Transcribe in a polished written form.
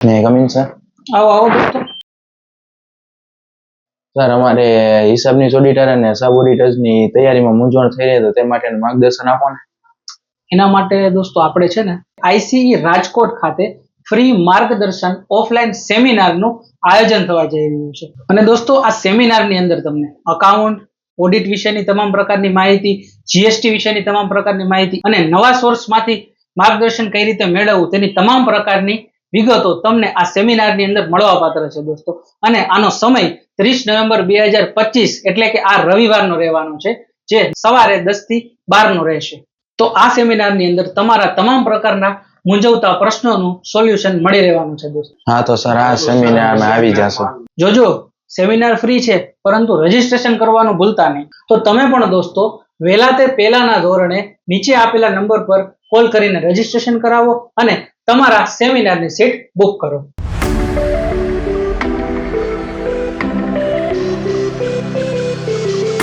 मैं coming sir. आओ आओ दोस्तों। सर हमारे हिसाबनी ઓડિટર અને સબ ઓડિટર્સની તૈયારીમાં મૂંઝવણ થઈ રહી તો તે માટેનું માર્ગદર્શન આપો ને। એના માટે દોસ્તો આપણે છે ને આઈસીઈ રાજકોટ ખાતે ફ્રી માર્ગદર્શન ઓફલાઈન સેમિનારનું આયોજન થવા જઈ રહ્યું છે અને દોસ્તો આ સેમિનારની અંદર તમને અકાઉન્ટ ઓડિટ વિશેની તમામ પ્રકારની માહિતી, જીએસટી વિશેની તમામ પ્રકારની માહિતી અને નવા સોર્સમાંથી માર્ગદર્શન કઈ રીતે મેળવવું તેની તમામ પ્રકારની વિગતો તમને આ સેમિનારની અંદર મળવાપાત્ર છે દોસ્તો। અને આનો સમય 30 નવેમ્બર 2025 એટલે કે આ રવિવારનો રહેવાનો છે, જે સવારે 10 થી 12 નો રહેશે। તો આ સેમિનારની અંદર તમારા તમામ પ્રકારના મૂંઝવતા પ્રશ્નોનું સોલ્યુશન મળી રહેવાનું છે દોસ્તો। હા તો સર આ સેમિનારમાં આવી જશો। જોજો સેમિનાર ફ્રી છે, પરંતુ રજીસ્ટ્રેશન કરવાનું ભૂલતા નહીં। તો તમે પણ દોસ્તો વહેલા તે પહેલાના ધોરણે નીચે આપેલા નંબર પર કોલ કરીને રજીસ્ટ્રેશન કરાવો અને તમારા સેમિનારની સીટ બુક કરો।